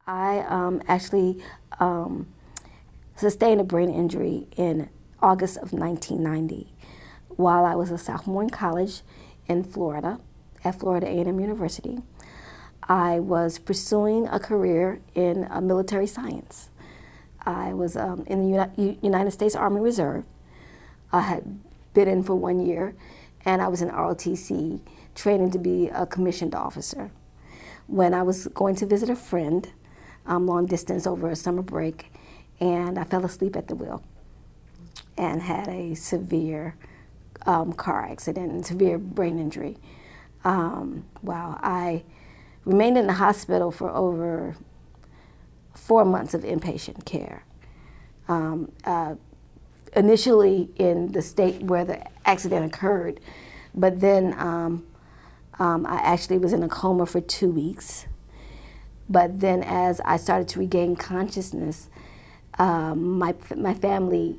I actually sustained a brain injury in August of 1990 while I was a sophomore in college in Florida, at Florida A&M University. I was pursuing a career in military science. I was in the United States Army Reserve. I had been in for 1 year, and I was in ROTC training to be a commissioned officer. When I was going to visit a friend, long distance over a summer break, and I fell asleep at the wheel and had a severe car accident and severe brain injury. Wow, I remained in the hospital for over 4 months of inpatient care. Initially in the state where the accident occurred, but then I actually was in a coma for 2 weeks. But then as I started to regain consciousness, my family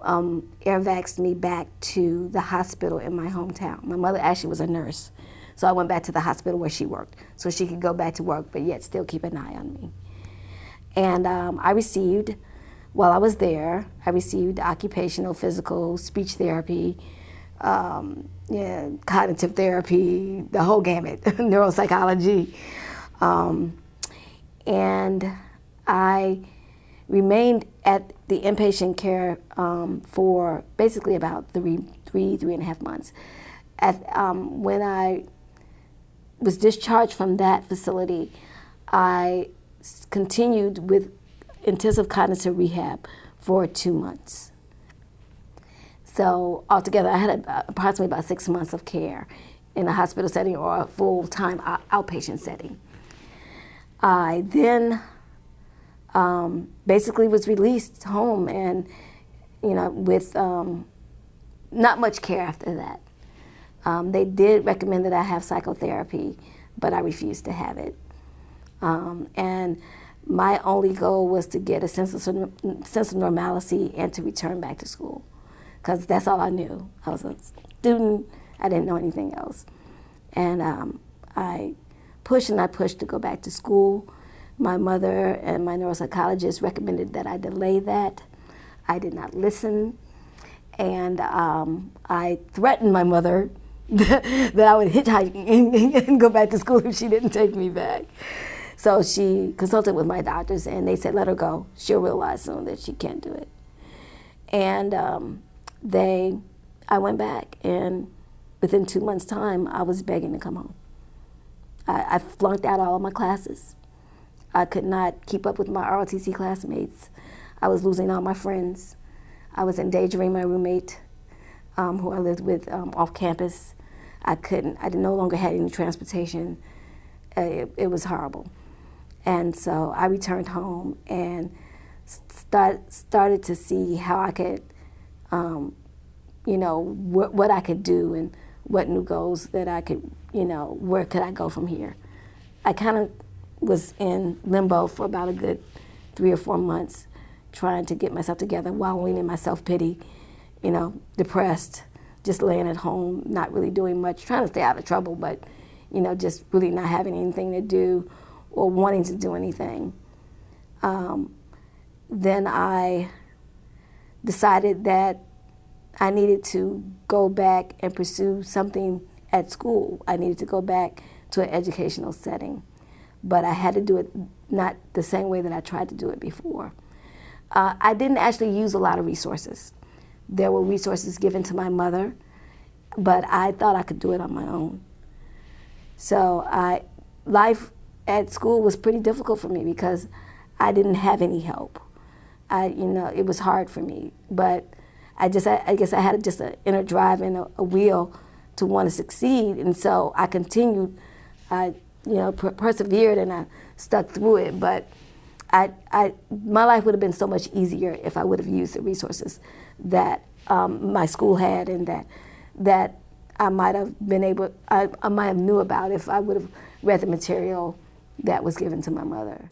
air-vaxxed me back to the hospital in my hometown. My mother actually was a nurse, so I went back to the hospital where she worked so she could go back to work but yet still keep an eye on me. And I received, while I was there, I received occupational, physical, speech therapy, cognitive therapy, the whole gamut, neuropsychology. And I remained at the inpatient care for basically about three and a half months. When I was discharged from that facility, I continued with intensive cognitive rehab for 2 months. So altogether, I had approximately about 6 months of care in a hospital setting or a full-time outpatient setting. I then basically was released home, and with not much care after that. They did recommend that I have psychotherapy, but I refused to have it. And my only goal was to get a sense of normalcy and to return back to school, because that's all I knew. I was a student. I didn't know anything else. And I pushed and I pushed to go back to school. My mother and my neuropsychologist recommended that I delay that. I did not listen. And I threatened my mother that I would hitchhike and go back to school if she didn't take me back. So she consulted with my doctors, and they said, let her go. She'll realize soon that she can't do it. And I went back, and within 2 months' time, I was begging to come home. I flunked out all of my classes. I could not keep up with my ROTC classmates. I was losing all my friends. I was endangering my roommate, who I lived with off campus. I no longer had any transportation. It was horrible. And so I returned home and started to see how I could, what I could do and what new goals that I could, where could I go from here. I kind of was in limbo for about a good 3 or 4 months, trying to get myself together, wallowing in my self-pity, depressed, just laying at home, not really doing much, trying to stay out of trouble, but just really not having anything to do or wanting to do anything. Then I decided that I needed to go back and pursue something at school. I needed to go back to an educational setting, but I had to do it not the same way that I tried to do it before. I didn't actually use a lot of resources. There were resources given to my mother, but I thought I could do it on my own. So life at school was pretty difficult for me because I didn't have any help. It was hard for me, but I guess I had just an inner drive and a will to want to succeed, and so I continued. I persevered and I stuck through it, but my life would have been so much easier if I would have used the resources that my school had and that I might have been able, I might have knew about if I would have read the material that was given to my mother.